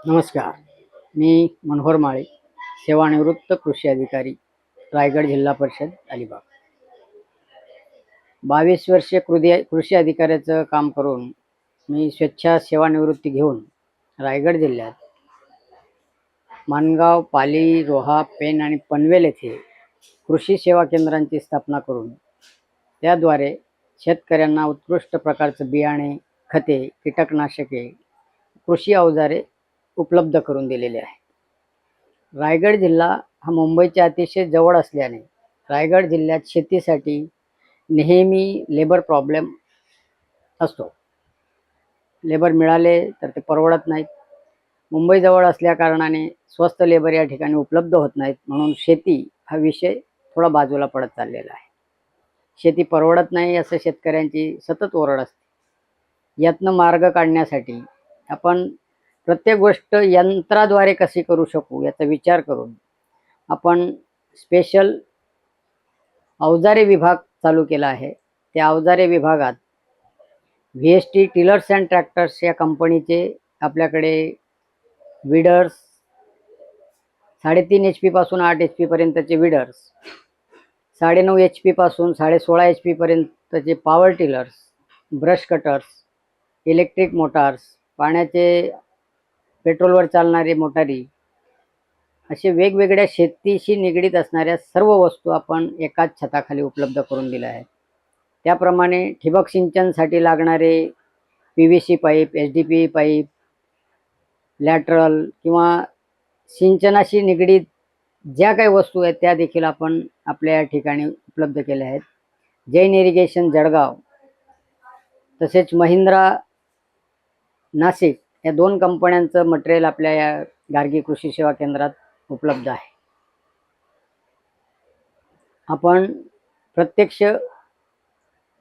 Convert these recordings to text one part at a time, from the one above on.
नमस्कार. मी मनोहर माळे, सेवानिवृत्त कृषी अधिकारी, रायगड जिल्हा परिषद अलिबाग. 22 वर्षे कृषी अधिकाऱ्याचं काम करून मी स्वेच्छा सेवानिवृत्ती घेऊन रायगड जिल्ह्यात माणगाव, पाली, रोहा, पेण आणि पनवेल येथे कृषी सेवा केंद्रांची स्थापना करून त्याद्वारे शेतकऱ्यांना उत्कृष्ट प्रकारचं बियाणे, खते, कीटकनाशके, कृषी अवजारे उपलब्ध करून दिलेले आहे. रायगड जिल्हा हा मुंबईच्या अतिशय जवळ असल्याने रायगड जिल्ह्यात शेतीसाठी नेहमी लेबर प्रॉब्लेम असतो. लेबर मिळाले तर ते परवडत नाहीत. मुंबई जवळ असल्या कारणाने स्वस्त लेबर या ठिकाणी उपलब्ध होत नाहीत, म्हणून शेती हा विषय थोडा बाजूला पडत चाललेला आहे. शेती परवडत नाही असं शेतकऱ्यांची सतत ओरड असते. यातनं मार्ग काढण्यासाठी आपण प्रत्येक गोष्ट यंत्राद्वारे कशी करू शकू याचा विचार करून आपण स्पेशल अवजारे विभाग चालू केला आहे. त्या अवजारे विभागात VST टिलर्स अँड ट्रॅक्टर्स या कंपनीचे आपल्याकडे विडर्स 3.5 HP पासून 8 HP पर्यंतचे विडर्स, 9.5 HP पासून 16.5 HP पर्यंतचे power tillers, brush cutters, electric motors, पाण्याचे पेट्रोलवर चालणारे मोटारी, असे वेगवेगळ्या शेतीशी निगडीत असणाऱ्या सर्व वस्तू आपण एकाच छताखाली उपलब्ध करून दिल्या आहेत. त्याप्रमाणे ठिबक सिंचनसाठी लागणारे PVC pipe, HDPE pipe, lateral किंवा सिंचनाशी निगडीत ज्या काही वस्तू आहेत त्या देखील आपण आपल्या ठिकाणी उपलब्ध केल्या आहेत. जैन इरिगेशन जळगाव तसेच महिंद्रा नाशिक या 2 कंपन्यांचं मटेरियल आपल्या या गार्गी कृषी सेवा केंद्रात उपलब्ध आहे. आपण प्रत्यक्ष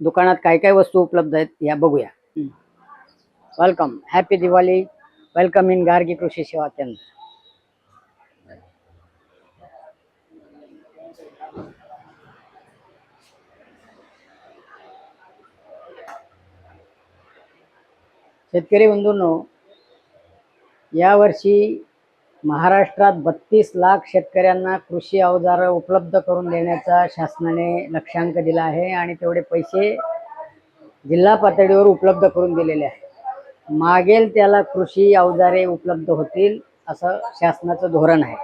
दुकानात काय काय वस्तू उपलब्ध आहेत या बघूया. Welcome, happy Diwali, welcome in Gargi कृषी सेवा केंद्र. शेतकरी बंधूंनो, यावर्षी महाराष्ट्रात 32 लाख शेतकऱ्यांना कृषी अवजारं उपलब्ध करून देण्याचा शासनाने लक्ष्यांक दिला आहे आणि तेवढे पैसे जिल्हा पातळीवर उपलब्ध करून दिलेले आहे. मागेल त्याला कृषी अवजारे उपलब्ध होतील असं शासनाचं धोरण आहे.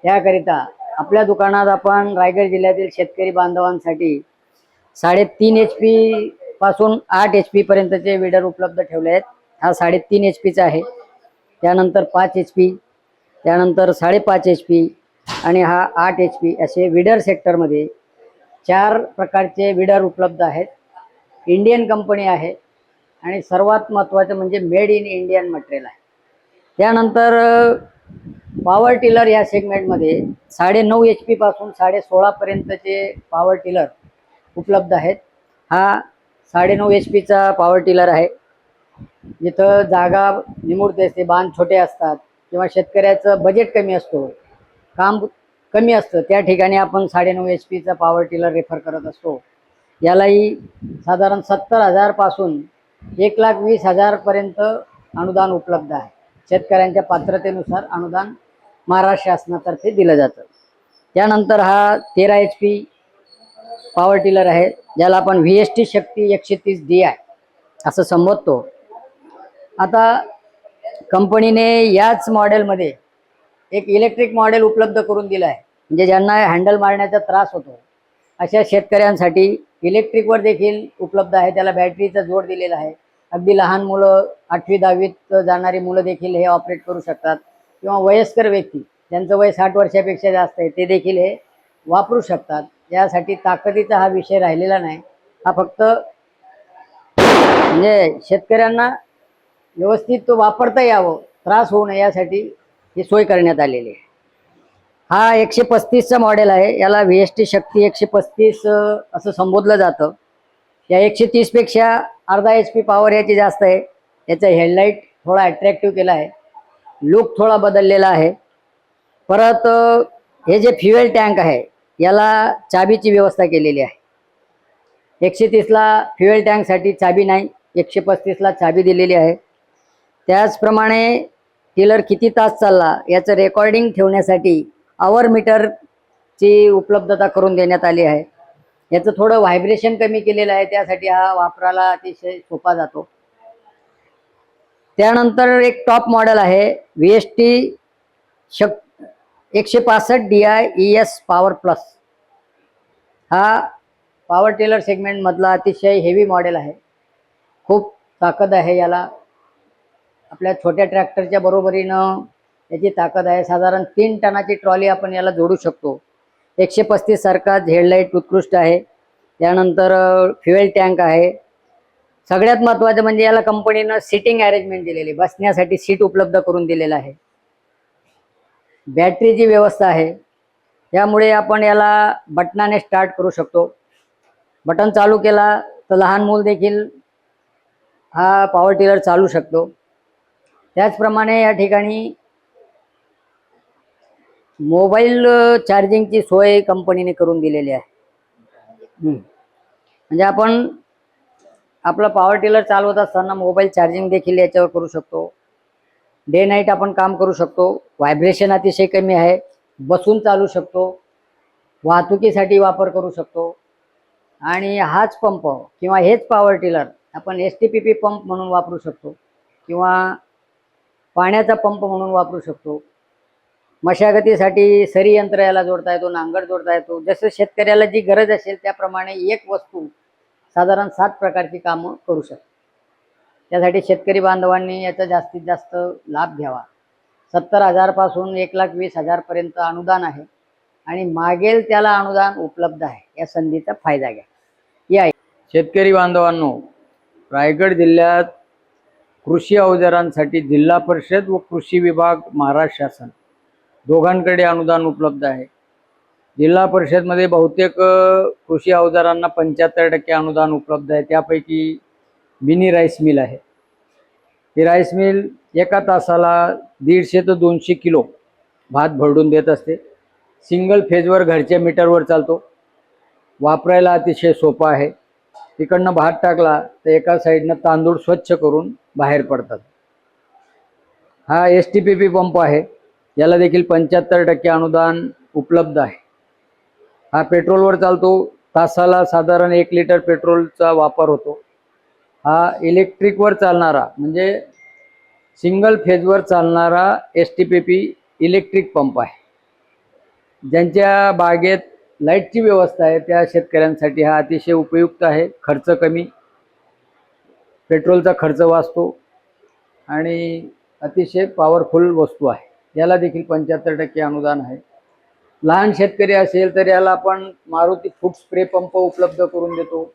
त्याकरिता आपल्या दुकानात आपण रायगड जिल्ह्यातील शेतकरी बांधवांसाठी 3.5 HP पासून 8 HP पर्यंतचे विडर उपलब्ध ठेवले आहेत. हा 3.5 HPचा आहे, त्यानंतर 5 HP, त्यानंतर 5.5 HP आणि हा 8 HP असे विडर सेक्टरमध्ये 4 प्रकारचे विडर उपलब्ध आहेत. इंडियन कंपनी आहे आणि सर्वात महत्त्वाचं म्हणजे मेड इन इंडियन मटेरियल आहे. त्यानंतर पॉवर टिलर या सेगमेंटमध्ये 9.5 HP पासून 16.5 पर्यंतचे पॉवर टिलर उपलब्ध आहेत. हा 9.5 HPचा पॉवर टिलर आहे. जिथं जागा निमुळते असते, बांध छोटे असतात किंवा शेतकऱ्याचं बजेट कमी असतो, काम कमी असतं, त्या ठिकाणी आपण 9.5 HPचा पॉवर टिलर रेफर करत असतो. यालाही साधारण 70,000 पासून 1,20,000 पर्यंत अनुदान उपलब्ध आहे. शेतकऱ्यांच्या पात्रतेनुसार अनुदान महाराष्ट्र शासनातर्फे दिलं जातं. त्यानंतर हा 13 HP पॉवर टिलर आहे, ज्याला आपण VST शक्ती 130DI असं संबोधतो. आता कंपनीने याच मॉडेलमध्ये एक इलेक्ट्रिक मॉडेल उपलब्ध करून दिलं आहे, म्हणजे ज्यांना हँडल मारण्याचा त्रास होतो अशा शेतकऱ्यांसाठी इलेक्ट्रिकवर देखील उपलब्ध आहे. त्याला बॅटरीचा जोड दिलेला आहे. अगदी लहान मुलं, 8वी 10वीत जाणारी मुलं देखील हे ऑपरेट करू शकतात किंवा वयस्कर व्यक्ती ज्यांचं वय 60 वर्षापेक्षा जास्त आहे ते देखील हे वापरू शकतात. यासाठी ताकदीचा हा विषय राहिलेला नाही. हा फक्त म्हणजे शेतकऱ्यांना व्यवस्थित तो वापरता यावं, त्रास होऊ नये यासाठी ही सोय करण्यात आलेली आहे. हा 135चा मॉडेल आहे. याला VST शक्ती 135 असं संबोधलं जातं. या 130 पेक्षा अर्धा HP पॉवर याची जास्त आहे. याचा हेडलाईट थोडा अट्रॅक्टिव्ह केला आहे, लुक थोडा बदललेला आहे. परत हे जे फ्युएल टँक आहे याला चाबीची व्यवस्था केलेली आहे. 130ला फ्युएल टँकसाठी चाबी नाही, 135ला चाबी दिलेली आहे. त्याचप्रमाणे टिलर किती तास चालला याचं रेकॉर्डिंग ठेवण्यासाठी आवर मीटरची उपलब्धता करून देण्यात आली आहे. याचं थोडं व्हायब्रेशन कमी केलेलं आहे, त्यासाठी हा वापराला अतिशय सोपा जातो. त्यानंतर एक टॉप मॉडेल आहे VST 165 DI-ES पॉवर प्लस. हा पॉवर टिलर सेगमेंट मधला अतिशय हेवी मॉडेल आहे. खूप ताकद आहे याला. आपल्या छोट्या ट्रॅक्टरच्या बरोबरीनं याची ताकद आहे. साधारण 3 टनाची ट्रॉली आपण याला जोडू शकतो. 135 सारखा हेडलाईट उत्कृष्ट आहे. त्यानंतर फ्युएल टँक आहे. सगळ्यात महत्त्वाचं म्हणजे याला कंपनीनं सिटिंग अरेंजमेंट दिलेली, बसण्यासाठी सीट उपलब्ध करून दिलेलं आहे. बॅटरीची व्यवस्था आहे, त्यामुळे आपण याला बटनाने स्टार्ट करू शकतो. बटन चालू केला तर लहान मूल देखील हा पॉवर टिलर चालू शकतो. त्याचप्रमाणे या ठिकाणी मोबाईल चार्जिंगची सोय कंपनीने करून दिलेली आहे. म्हणजे आपण आपला पॉवर टिलर चालवत असताना मोबाईल चार्जिंग देखील याच्यावर करू शकतो. डे नाईट आपण काम करू शकतो. व्हायब्रेशन अतिशय कमी आहे. बसून चालू शकतो. वाहतुकीसाठी वापर करू शकतो. आणि हाच पंप किंवा हेच पॉवर टिलर आपण STPP पंप म्हणून वापरू शकतो किंवा पाण्याचा पंप म्हणून वापरू शकतो. मशागतीसाठी सरी यंत्र याला जोडता येतो, नांगर जोडता येतो. जसं शेतकऱ्याला जी गरज असेल त्याप्रमाणे एक वस्तू साधारण 7 प्रकारची कामं करू शकते. त्यासाठी शेतकरी बांधवांनी याचा जास्तीत जास्त लाभ घ्यावा. 70,000 पासून 1,20,000 पर्यंत अनुदान आहे आणि मागेल त्याला अनुदान उपलब्ध आहे. या संधीचा फायदा घ्या. या शेतकरी बांधवांनो, रायगड जिल्ह्यात कृषी अवजारांसाठी जिल्हा परिषद व कृषी विभाग महाराष्ट्र शासन दोघांकडे अनुदान उपलब्ध आहे. जिल्हा परिषदमध्ये बहुतेक कृषी अवजारांना 75% अनुदान उपलब्ध आहे. त्यापैकी मिनी राईस मिल आहे. ही राईस मिल एका तासाला 150 ते 200 किलो भात भरडून देत असते. सिंगल फेजवर घरच्या मीटरवर चालतो. वापरायला अतिशय सोपा आहे. तिकडनं भात टाकला तर एका साईडनं तांदूळ स्वच्छ करून बाहेर पडतात. हा STPP पंप आहे. याला देखील 75% अनुदान उपलब्ध आहे. हा पेट्रोलवर चालतो. तासाला साधारण 1 लिटर पेट्रोलचा वापर होतो. हा इलेक्ट्रिकवर चालणारा म्हणजे सिंगल फेजवर चालणारा STPP इलेक्ट्रिक पंप आहे. ज्यांच्या बागेत लाईटची व्यवस्था आहे त्या शेतकऱ्यांसाठी हा अतिशय उपयुक्त आहे. खर्च कमी, पेट्रोलचा खर्च वाचतो आणि अतिशय पॉवरफुल वस्तू आहे. याला देखील 75% अनुदान आहे. लहान शेतकरी असेल तर याला आपण मारुती फूट स्प्रे पंप उपलब्ध करून देतो.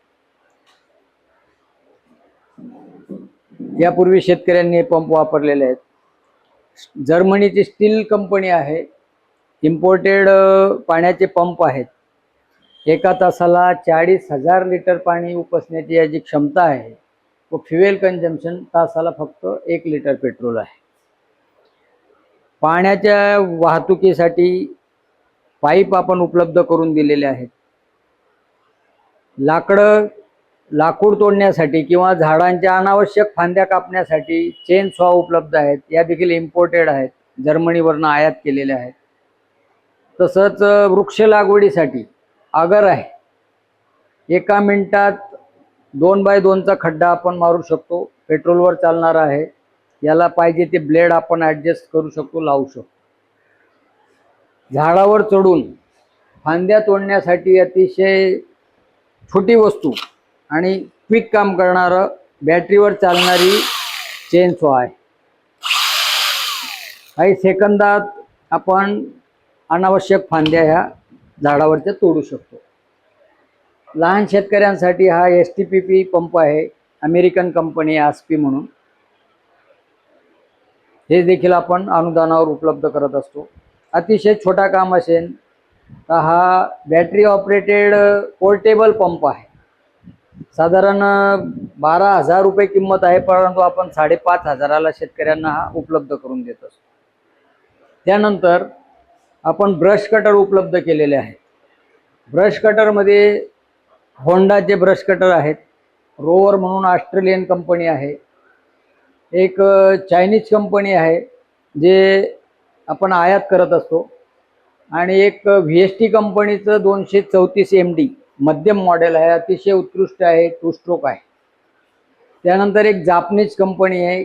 यापूर्वी शेतकऱ्यांनी हे पंप वापरलेले आहेत. जर्मनीची स्टील कंपनी आहे. इम्पोर्टेड पाण्याचे पंप आहेत. एका तासाला 40,000 लिटर पाणी उपसण्याची याची क्षमता आहे व फ्युएल कन्झम्पशन तासाला फक्त 1 लिटर पेट्रोल आहे. पाण्याच्या वाहतुकीसाठी पाईप आपण उपलब्ध करून दिलेले आहेत. लाकूड तोडण्यासाठी किंवा झाडांच्या अनावश्यक फांद्या कापण्यासाठी चेन सॉ उपलब्ध आहेत. या देखील इम्पोर्टेड आहेत, जर्मनीवरनं आयात केलेल्या आहेत. तसंच वृक्ष लागवडीसाठी आगर आहे. 1 मिनिटात 2x2चा खड्डा आपण मारू शकतो. पेट्रोलवर चालणारा आहे. याला पाहिजे ते ब्लेड आपण ॲडजस्ट करू शकतो, लावू शकतो. झाडावर चढून फांद्या तोडण्यासाठी अतिशय छोटी वस्तू आणि क्विक काम करणारं बॅटरीवर चालणारी चेन सॉ आहे. काही सेकंदात आपण अनावश्यक फांद्या ह्या झाडावरच्या तोडू शकतो. लहान शेतकऱ्यांसाठी हा STPP पंप आहे. अमेरिकन कंपनी ASPI म्हणून. हे देखील आपण अनुदानावर उपलब्ध करत असतो. अतिशय छोटा काम असेल तर हा बॅटरी ऑपरेटेड पोर्टेबल पंप आहे. साधारण 12,000 रुपये किंमत आहे, परंतु आपण 5,500ला शेतकऱ्यांना हा उपलब्ध करून देत असतो. त्यानंतर आपण ब्रश कटर उपलब्ध केलेले आहे. ब्रश कटरमध्ये होंडाचे ब्रश कटर आहेत. रोवर म्हणून ऑस्ट्रेलियन कंपनी आहे. एक चायनीज कंपनी आहे. जे आपण आयात करत असतो, आणि एक VST कंपनीचं 234 MD मध्यम मॉडेल आहे, अतिशय उत्कृष्ट आहे, 2 स्ट्रोक आहे. त्यानंतर एक जापनीज कंपनी आहे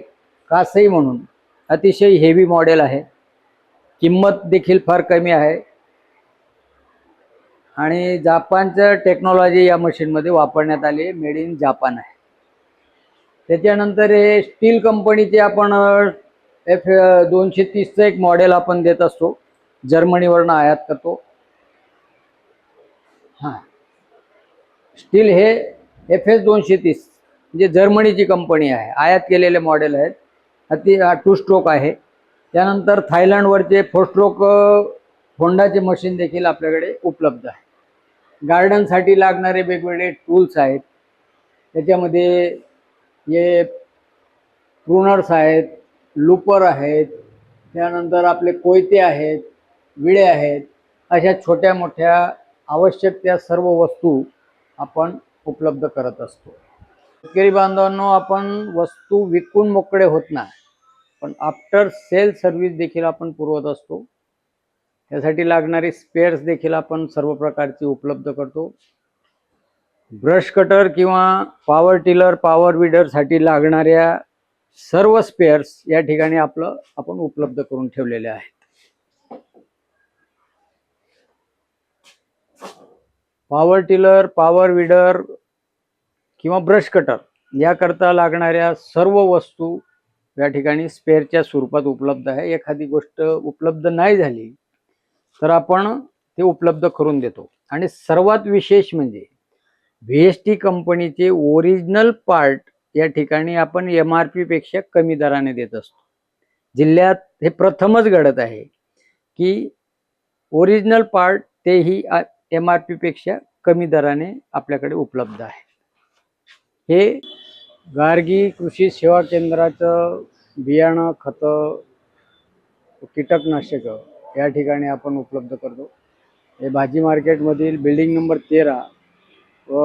कासई म्हणून, अतिशय हेवी मॉडेल आहे, किंमत देखील फार कमी आहे आणि जापानचं टेक्नॉलॉजी या मशीनमध्ये वापरण्यात आली, मेड इन जापान आहे. त्याच्यानंतर हे स्टील कंपनीचे आपण F230चं एक मॉडेल आपण देत असतो, जर्मनीवरून आयात करतो. हां, स्टील हे FS230 म्हणजे जर्मनीची कंपनी आहे, आयात केलेले मॉडेल आहेत, अति 2 स्ट्रोक आहे. त्यानंतर थायलंडवरचे 4 स्ट्रोक होंडाचे मशीन देखील आपल्याकडे उपलब्ध आहे. गार्डनसाठी लागणारे वेगवेगळे टूल्स आहेत, त्याच्यामध्ये हे प्रूनर्स आहेत, लूपर आहेत, त्यानंतर आपले कोयते आहेत, विळे आहेत, अशा छोट्या मोठ्या आवश्यक त्या सर्व वस्तू आपण उपलब्ध करत असतो. शेतकरी बांधवांनो, आपण वस्तू विकून मोकळे होत नाही, पण आफ्टर सेल सर्व्हिस देखील आपण पुरवत असतो. त्यासाठी लागणारे स्पेअर्स देखील आपण सर्व प्रकारचे उपलब्ध करतो. ब्रश कटर किंवा पॉवर टिलर, पॉवर विडरसाठी लागणाऱ्या सर्व स्पेअर्स या ठिकाणी आपण उपलब्ध करून ठेवलेले आहेत. पॉवर टिलर, पॉवर विडर किंवा ब्रश कटर याकरता लागणाऱ्या सर्व वस्तू या ठिकाणी स्पेअरच्या स्वरूपात उपलब्ध आहे. एखादी गोष्ट उपलब्ध नाही झाली तर आपण ते उपलब्ध करून देतो. आणि सर्वात विशेष म्हणजे VST कंपनीचे ओरिजिनल पार्ट या ठिकाणी आपण MRP पेक्षा कमी दराने देत असतो. जिल्ह्यात हे प्रथमच घडत आहे की ओरिजिनल पार्ट तेही MRP पेक्षा कमी दराने आपल्याकडे उपलब्ध आहे. हे गार्गी कृषी सेवा केंद्राचं बियाणं, खतं, कीटकनाशक या ठिकाणी आपण उपलब्ध करतो. हे भाजी मार्केटमधील बिल्डिंग नंबर 13 व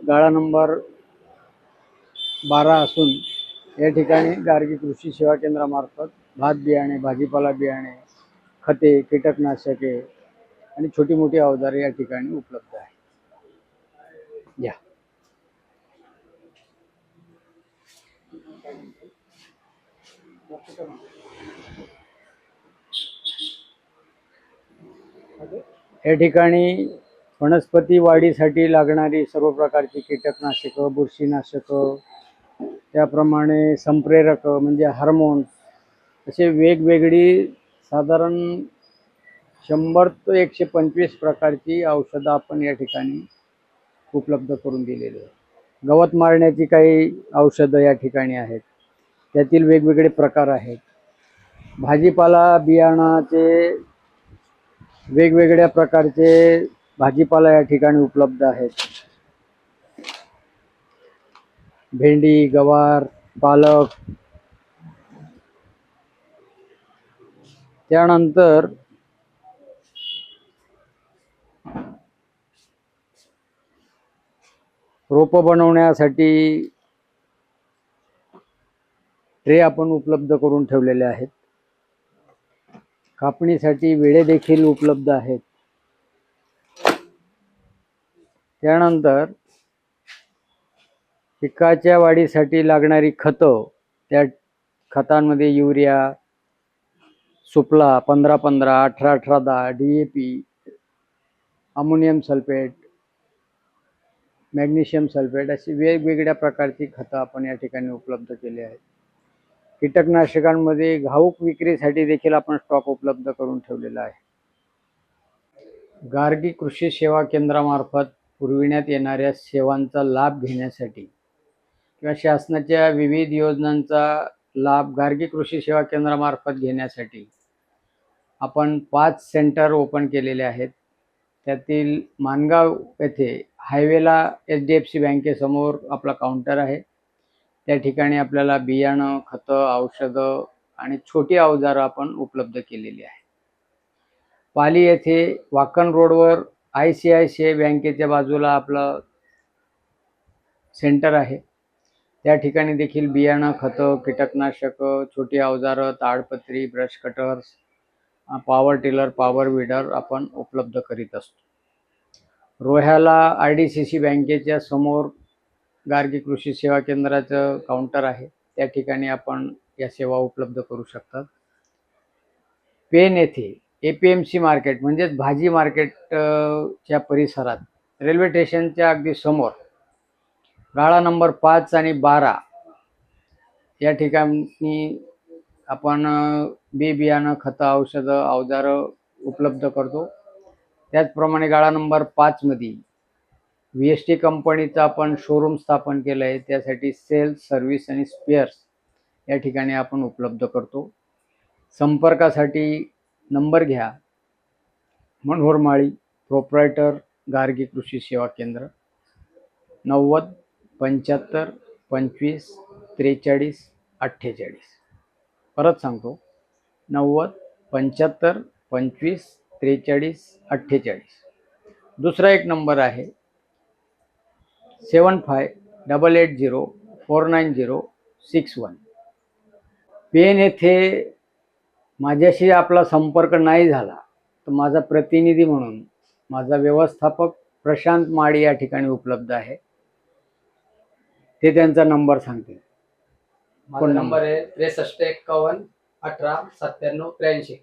गाळा नंबर 12 असून या ठिकाणी गार्गी कृषी सेवा केंद्रामार्फत भात बियाणे, भाजीपाला बियाणे, खते, कीटकनाशके आणि छोटी मोठी अवजारे या ठिकाणी उपलब्ध आहे. या या ठिकाणी वनस्पती वाढीसाठी लागणारी सर्व प्रकारची कीटकनाशकं, बुरशीनाशकं, त्याप्रमाणे संप्रेरक म्हणजे हार्मोन्स, असे वेगवेगळी साधारण 100 ते 125 प्रकारची औषधं आपण या ठिकाणी उपलब्ध करून दिलेली आहे. गवत मारण्याची काही औषधं या ठिकाणी आहेत, त्यातील वेगवेगळे प्रकार आहेत. भाजीपाला बियाणाचे वेगवेगळ्या प्रकारचे भाजीपाला या ठिकाणी उपलब्ध आहेत. भेंडी, गवार, पालक, त्यानंतर रोपं बनवण्यासाठी ट्रे आपण उपलब्ध करून ठेवलेले आहेत. कापणीसाठी विळे देखील उपलब्ध आहेत. त्यानंतर पिकाच्या वाढीसाठी लागणारी खतं, त्या खतांमध्ये urea, Suphala 15-15, 18-18-10, DAP, ammonium sulphate, magnesium sulphate अशी वेगवेगळ्या प्रकारची खतं आपण या ठिकाणी उपलब्ध केली आहेत. कीटकनाशकांमध्ये घाऊक विक्रीसाठी देखील आपण स्टॉक उपलब्ध करून ठेवलेला आहे. गार्गी कृषी सेवा केंद्रामार्फत पुरविण्यात येणाऱ्या सेवांचा लाभ घेण्यासाठी किंवा शासनाच्या विविध योजनांचा लाभ गार्गी कृषी सेवा केंद्रामार्फत घेण्यासाठी आपण 5 सेंटर ओपन केलेले आहेत. त्यातील मानगाव येथे हायवेला HDFC बँकेसमोर आपला काउंटर आहे. त्या ठिकाणी आपल्याला बियाणं, खतं, औषधं आणि छोटी अवजारं आपण उपलब्ध केलेली आहे. पाली येथे वाकण रोडवर ICICI बँकेच्या बाजूला आपलं सेंटर आहे. त्या ठिकाणी देखील बियाणं, खतं, कीटकनाशक, छोटी अवजारं, ताडपत्री, brush cutters, power tiller, power weeder आपण उपलब्ध करीत असतो. रोह्याला RDCC बँकेच्या समोर गार्गी कृषी सेवा केंद्राचं काउंटर आहे, त्या ठिकाणी आपण या सेवा उपलब्ध करू शकतात. पेन येथे APMC मार्केट म्हणजेच भाजी मार्केटच्या परिसरात रेल्वे स्टेशनच्या अगदी समोर गाळा नंबर 5 आणि 12 या ठिकाणी आपण बी बियाणं, खतं, औषधं, अवजारं उपलब्ध करतो. त्याचप्रमाणे गाळा नंबर 5 मध्ये VST कंपनीचं आपण शोरूम स्थापन केलं आहे, त्यासाठी सेल्स, सर्व्हिस आणि स्पेअर्स या ठिकाणी आपण उपलब्ध करतो. संपर्कासाठी नंबर घ्या. मनोहर माळी, प्रोप्रायटर, गार्गी कृषी सेवा केंद्र, 90 75 25 43 48. परत सांगतो, 90 75 25 43 48. दुसरा एक नंबर आहे 75 880 490 61. पेन येथे माझ्याशी आपला संपर्क नाही झाला तर माझा प्रतिनिधी म्हणून माझा व्यवस्थापक प्रशांत माळी या ठिकाणी उपलब्ध आहे, ते त्यांचा नंबर सांगतील. माझा नंबर आहे 63 51 18 97 83.